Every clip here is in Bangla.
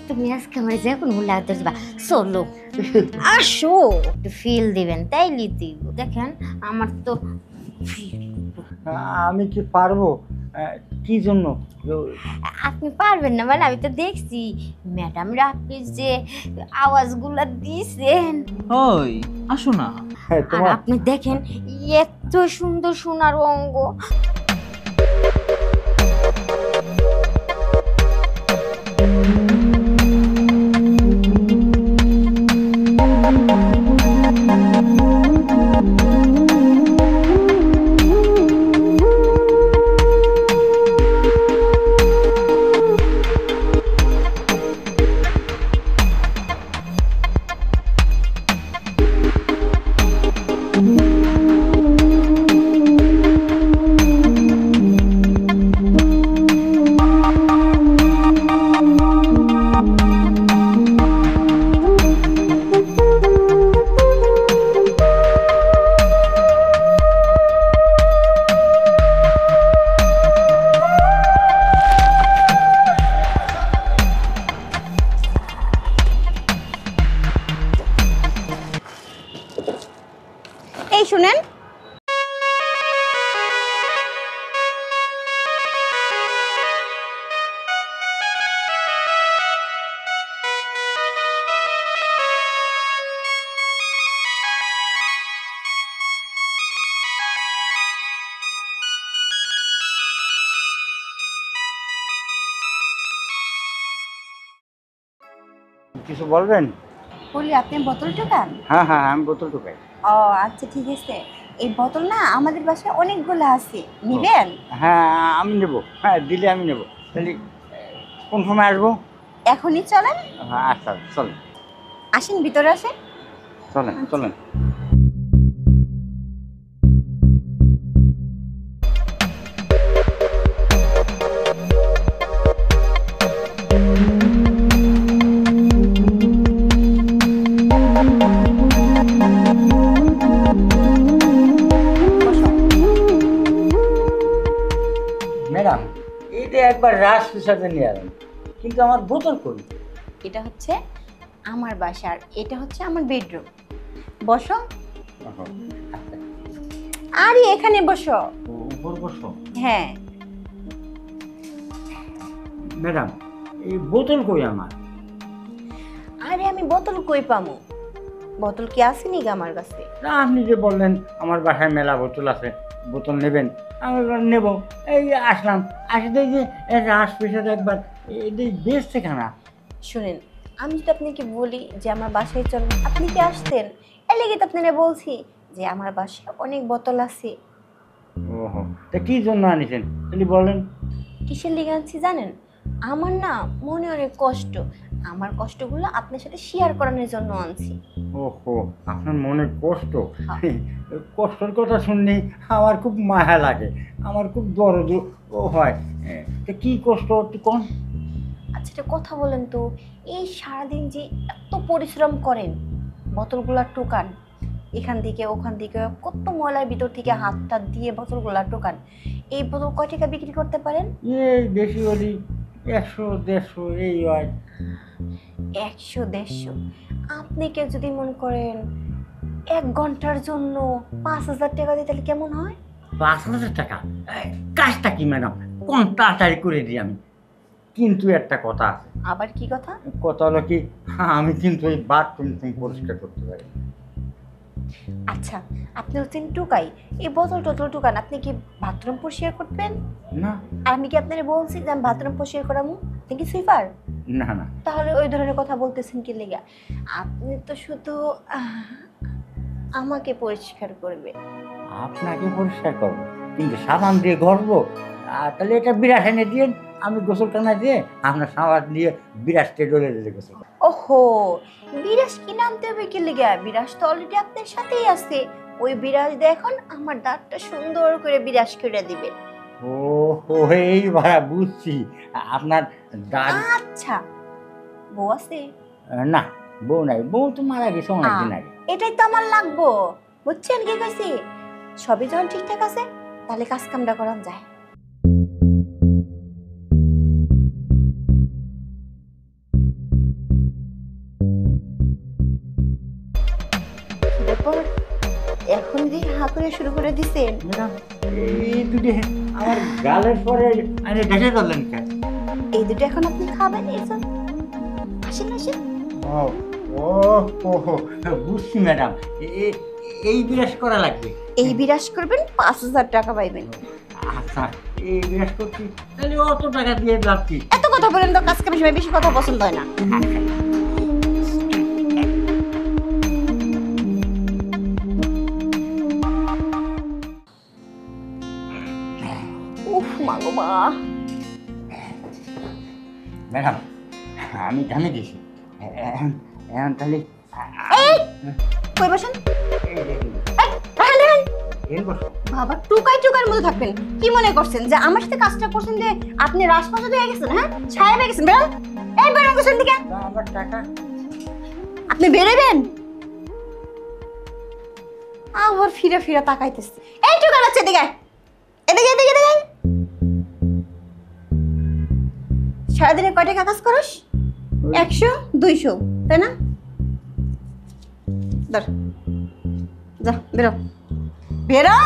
তুমি আজকে আমার যখন মূল্য আদর দিবা চলো আসো একটু ফিল দিবেন তাইলে দিব দেখেন আমার তো আমি কি পারবো? কি জন্য? আপনি পারবেন না মানে আমি তো দেখছি ম্যাডামরা আপনি যে আওয়াজগুলো দিছেন ওই আসো না। হ্যাঁ, আর তোমার আপনি দেখেন এত সুন্দর সোনার অঙ্গ এই শুনেন কিছু বলবেন? বলি আপনি বোতল ঢোকান? হ্যাঁ হ্যাঁ, আমি বোতল ঢুকাই। ও আচ্ছা ঠিক আছে। এই বোতল না আমাদের বাসায় অনেকগুলো আছে, নিবেন? হ্যাঁ, আমি নেবো। হ্যাঁ, দিলে আমি নেবো। তাহলে কোন সময় আসবো? এখনই চলেন। হ্যাঁ, আচ্ছা, চলেন আসেন ভিতরে আসেন। চলেন চলেন। ম্যাডাম, এটা একবার রাস হিসাবে নিয়ে আলেন, কিন্তু আমার বোতল কই? এটা হচ্ছে আমার বাসার, এটা হচ্ছে আমার বেডরুম। বসো। ওহো, আচ্ছা, আরে এখানে বসো। উপর বসো। হ্যাঁ। ম্যাডাম, এই বোতল কই আমার? আরে আমি বোতল কই পামু? বোতল কি আসেনি গা আমার কাছে? না, আপনি যে বললেন আমার বাসায় মেলা বোতল আছে, বোতল নেবেন, আমি এবার নেবো। এই যে আসলাম, আসতে যে রাস পেশার একবার এই বেচছে খানা। শুনেন, আমি যদি আপনাকে বলি যে আমার বাসায় চলেন, আপনি কি আসতেন? এর লেগে তো আপনারা বলছি যে আমার বাসায় অনেক বোতল আছে। ওহো, তা কি জন্য আনিছেন যদি বলেন? কিসের লেগে আনছি জানেন? আমার না মনে অনেক কষ্ট, আমার কষ্টগুলো আপনার সাথে শেয়ার করানোর জন্য আনছি। ওহো, আপনার মনের কষ্ট। হ্যাঁ। কষ্টের কথা শুনলে আমার খুব মায়া লাগে, আমার খুব দরদ ও হয়। তা কি কষ্ট একটু কোন? আচ্ছা একটা কথা বলেন তো, এই সারাদিন যে এত পরিশ্রম করেন, বোতলগুলা টোকান এখান থেকে ওখান থেকে, কত ময়লার ভিতর থেকে হাতটা দিয়ে বোতলগুলা টোকান, এই বোতল কয় টাকা বিক্রি করতে পারেন? এই বেশি হলি 100-150 এই হয়। 100-150? আপনি কে যদি মনে করেন 1 ঘন্টার জন্য 5,000 টাকা দিই তাহলে কেমন হয়? 5,000 টাকা? কাজটা কি ম্যাডাম, কোন তাড়াতাড়ি করে দিই আমি। কিন্তু একটা কথা আছে। আবার কি কথা? কথা হলো কি, আমি কিন্তু এই বাথরুম পরিষ্কার করতে পারি। আচ্ছা আপনি হচ্ছেন টুকাই, এই বোতল টোতল টুকান, আপনি কি বাথরুম পরিষ্কার করবেন? না আর আমি কি আপনারা বলছি যে আমি বাথরুম পরিষ্কার করামু? আপনি কি সুইপার? না না, তাহলে ওই ধরনের কথা বলতেছেন কি লেগা? আপনি তো শুধু আমাকে পরিষ্কার করবে। আপনাকে পরিষ্কার করবো, কিন্তু সাবান দিয়ে ঘষবো। তাহলে এটা বিরাট এনে দিয়ে আমি গোসলখানা দিয়ে আপনার সাবান দিয়ে বিরাটকে ডলে দিলে গোসল। ওহো, বিরাজ কি নামতে হবে কি লেগা? বিরাজ তো অলরেডি আপনার সাথেই আছে, ওই বিরাজ দিয়ে এখন আমার দাঁতটা সুন্দর করে বিরাজ করে দিবে। ও এই ভাড়া বুঝছি, আপনার দাঁত। আচ্ছা বউ আছে? না, বউ নাই, বউ তো মারা গেছে অনেকদিন আগে। এটাই তো আমার লাগবো, বুঝছেন কি কইছি? সবই যখন ঠিকঠাক আছে তাহলে কাজ কামটা করান যায়। তারপর এখন দিয়ে হাতুড়ে শুরু করে দিছেন। ম্যাডাম এই দুটি আমার গালের পরে আরে ঢেকে ধরলেন কেন? এই দুটো এখন আপনি খাবেন, এসব আসেন আসেন। ও ও ও বুঝছি ম্যাডাম, এই বিরাজ করা লাগবে। এই বিরাজ করবেন 5,000 টাকা পাইবেন। আচ্ছা এই বিরাজ করছি তাহলে অত টাকা দিয়ে লাভ কি? এত কথা বলেন তো, কাজ কামের সময় বেশি কথা পছন্দ হয় না। উফ মা গো মা। ম্যাডাম আমি জানি দিছি এখন এখন তাহলে এই কই বসেন। এই দেখুন, এই, রাহেন, রাহেন। এই বসো। বাবা টুকাই টুকার মধ্যে থাকবেন। কি মনে করছেন যে আমার সাথে কাজটা করছেন যে আপনি রাজপ্রাসাদ হয়ে গেছেন? হ্যাঁ, ছায়া হয়ে গেছেন। বেরোন, এই বেরোন কোথার দিকে। তা আমার টাকা আপনি বেরোবেন। আবার ফিরে ফিরে তাকাইতেছে। এই টুকার আছে এদিকে আয়। এদিকে এদিকে এদিকে আয়। সারাদিনে কয় টাকা কাজ করস? 100 200 তাই না? ধর যা বেরো বেরো।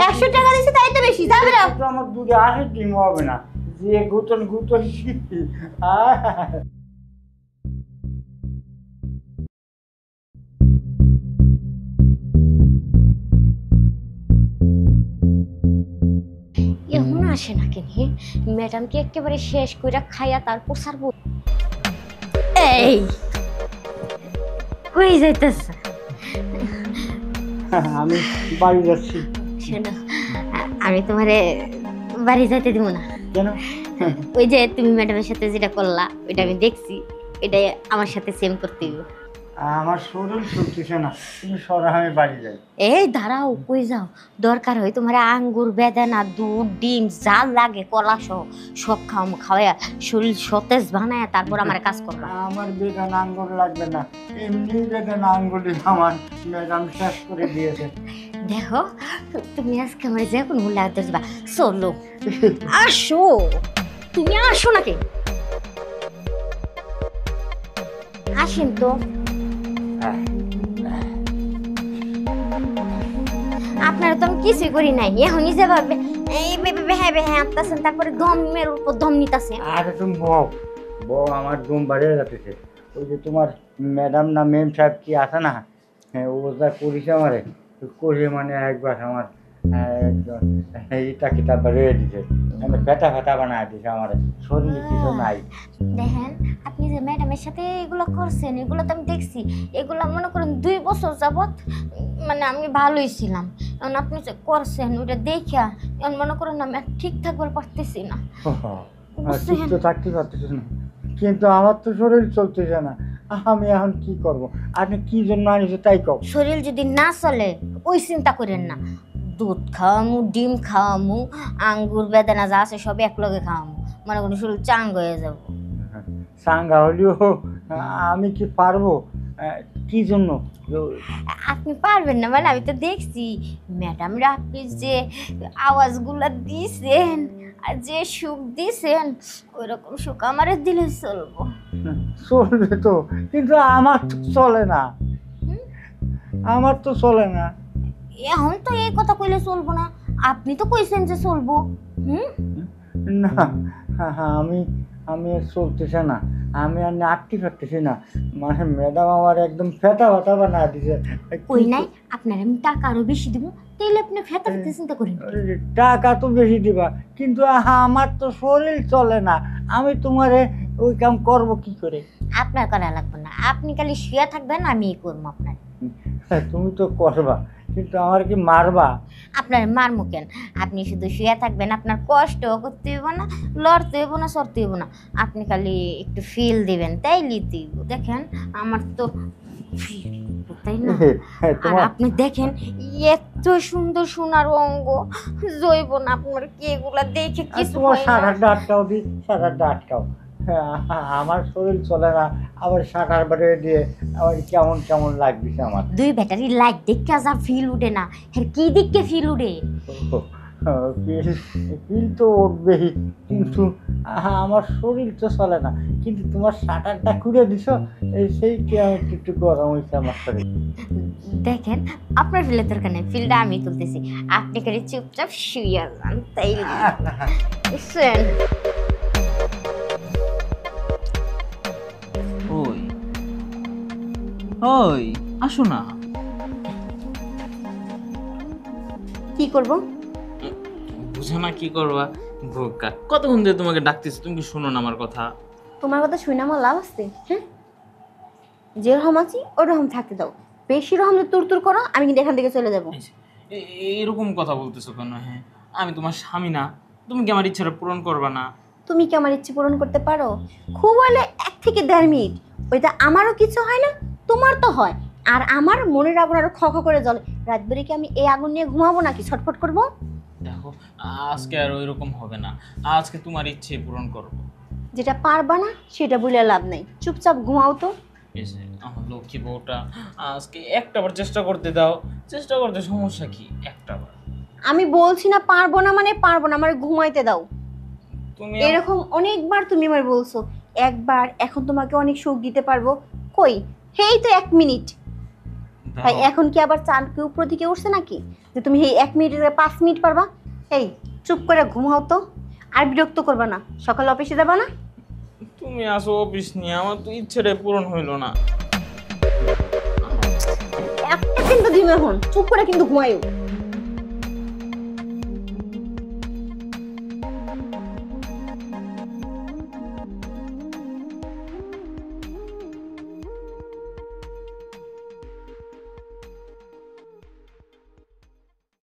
100 টাকা দিছি তাই তো বেশি। যা বেরো। তো আমার দুধে আসে ডিম হবে না, যে গুতন গুতন শিখি। এখন আসে না কেন? ম্যাডামকে একেবারে শেষ কইরা খাইয়া তারপর সারবো। এই কই যাইতেছ? আমি বাড়ি যাচ্ছি। শোনো, আমি তোমারে বাড়ি যাইতে দিব না। কেন? ওই যে তুমি ম্যাডামের সাথে যেটা করলা ওইটা আমি দেখছি, এটাই আমার সাথে সেম করতে দিব। আমার শরীর চলতেছে না, তুমি সরা আমি বাড়ি যাই। এই দাঁড়াও, কই যাও? দরকার হয় তোমার আঙ্গুর, বেদানা, দুধ, ডিম যা লাগে কলা সহ সব খাওয়াইয়া শরীর সতেজ বানায় তারপর আমার কাজ করবা। আমার বেদানা আঙ্গুর লাগবে না, এমনি বেদানা আঙ্গুলি আমার ম্যাডাম শেষ করে দিয়েছে। দেখো তুমি আজকে আমার যে কোনো লাগতে যাবা, চলো আসো, তুমি আসো নাকি? আসেন তো। আপনারা তো আমি কিছুই করি নাই, এখনই যে ভাববে এই হ্যাঁ হ্যাঁ আনতেছেন, তারপরে দমের উপর দম নিতেছেন। আরে তুমি বউ বউ, আমার ঘুম বাড়িয়ে যাচ্ছে। ওই যে তোমার ম্যাডাম না মেম সাহেব কি আছে না, হ্যাঁ ও যা করিস আমারে করে মানে একবার আমার এইটা কিতাব বেরিয়ে দিছে, মানে ফেটা ফেটা বানায় দিছে আমার শরীরে কিছু নাই। দেখেন আপনি যে ম্যাডামের সাথে এগুলো করছেন, এগুলো তো আমি দেখছি, এগুলো মনে করেন 2 বছর যাবত মানে আমি ভালোই ছিলাম। এখন আপনি যে করছেন ওটা দেখা এখন মনে করেন আমি আর ঠিক থাকবার পারতেছি না। ঠিক তো থাকতে পারতেছি না, কিন্তু আমার তো শরীর চলতেছে না, আমি এখন কি করব? আপনি কি জন্য আনিছে তাই কও। শরীর যদি না চলে ওই চিন্তা করেন না, দুধ খাওয়ামু, ডিম খাওয়ামু, আঙ্গুর, বেদানা যা আছে সব একলগে খাওয়ামু, মনে করেন শরীর চাঙ্গ হয়ে যাব। সাঙ্গা হলেও আমি কি পারবো? কি জন্য? আপনি পারবেন না মানে আমি তো দেখছি ম্যাডামরা আপনি যে আওয়াজগুলো দিছেন আর যে সুখ দিছেন ওইরকম সুখ আমারে দিলে চলবো। চলবে তো, কিন্তু আমার তো চলে না, আমার তো চলে না। এখন তো এই কথা কইলে চলবো না, আপনি তো কইছেন যে চলবো। না আমি আমি আর চলতেছে না, আমি আর নাটতে পারতেছি না, মানে ম্যাডাম আমার একদম ফেটা ফাটা বানা দিছে। ওই নাই আপনার আমি টাকা আরো বেশি দিব, তাইলে আপনি ফেতা ফেতে চিন্তা করেন। টাকা তো বেশি দিবা, কিন্তু আমার তো শরীর চলে না, আমি তোমারে ওই কাম করব কি করে? আপনার করা লাগবে না, আপনি খালি শুয়ে থাকবেন, আমি করবো আপনার। তুমি তো করবা, কিন্তু আমার কি মারবা? আপনার মারমু কেন? আপনি শুধু শুয়ে থাকবেন, আপনার কষ্টও করতে হইব না, লড়তে হইব না, সরতে হইব না, আপনি খালি একটু ফিল দিবেন, তাই লিতে হইব। দেখেন আমার তো তাই না? আর আপনি দেখেন এত সুন্দর সোনার অঙ্গ জৈব না, আপনার কি এগুলা দেখে কিছু তোমার হয় না? সাঁটারটা আটকাও দি, সাঁটারটা আটকাও। আমার শরীর চলে না, আবার সাঁটার বাড়ি দিয়ে আবার কেমন কেমন লাগছে আমার। 2 ব্যাটারি লাইট দেখে যা ফিল উঠে না, এর কি দিকে ফিল উঠে? ফিল তো উঠবেই, কিন্তু আমার শরীর তো চলে না, কিন্তু তোমার শাটারটা খুলে দিছো, এই সেই কি আমার একটু গরম হয়েছে আমার শরীর। দেখেন আপনার ফিলের দরকার নেই, ফিলটা আমি তুলতেছি, আপনি খালি চুপচাপ শুয়ে যান তাইলে বুঝছেন? ওই ওই আসো না। কি করব? বুঝো না কি করবা? বোকা, কতক্ষণ ধরে তোমাকে ডাকতেছি, তুমি কি শোনো না আমার কথা? তোমার কথা শুনে আমার লাভ আছে? হ্যাঁ, যেরকম আছি ওরকম থাকতে দাও। বেশি রকম তুর তুর করো, আমি কিন্তু এখান থেকে চলে যাবো। এরকম কথা বলতেছো কেন? হ্যাঁ, আমি তোমার স্বামী না? তুমি কি আমার ইচ্ছাটা পূরণ করবা না? তুমি কি আমার ইচ্ছে পূরণ করতে পারো? খুব হলে 1 থেকে 1.5 মিনিট, ওইটা আমারও কিছু হয় না, তোমার তো হয়। আর আমার মনের আগুন আরো খ খ করে জ্বলে। রাত বেরে কি আমি এই আগুন নিয়ে ঘুমাবো নাকি ছটফট করবো? দেখো, আজকে আর ওইরকম হবে না, আজকে তোমার ইচ্ছে পূরণ করবো। যেটা পারবা না সেটা বলে লাভ নেই, চুপচাপ ঘুমাও তো। এই যে আমার লক্ষ্মী বউটা, আজকে একটাবার চেষ্টা করতে দাও, চেষ্টা করতে সমস্যা কি? একটাবার। আমি বলছি না পারবো না মানে পারবো না, আমার ঘুমাইতে দাও। তুমি এরকম অনেকবার তুমি আমার বলছো, একবার, এখন তোমাকে অনেক সুখ দিতে পারবো। কই, হেই তো 1 মিনিট। তাই এখন কি আবার চাঁদ কি উপর দিকে উঠছে নাকি যে তুমি এই 1 মিনিটে 5 মিনিট পারবা? এই চুপ করে ঘুমাও তো, আর বিরক্ত করবা না। সকালে অফিসে যাবা না? তুমি আসো অফিস নিয়ে, আমার তো ইচ্ছেটা পূরণ হইলো না। একটা কিন্তু দিবে, এখন চুপ করে কিন্তু ঘুমাইও।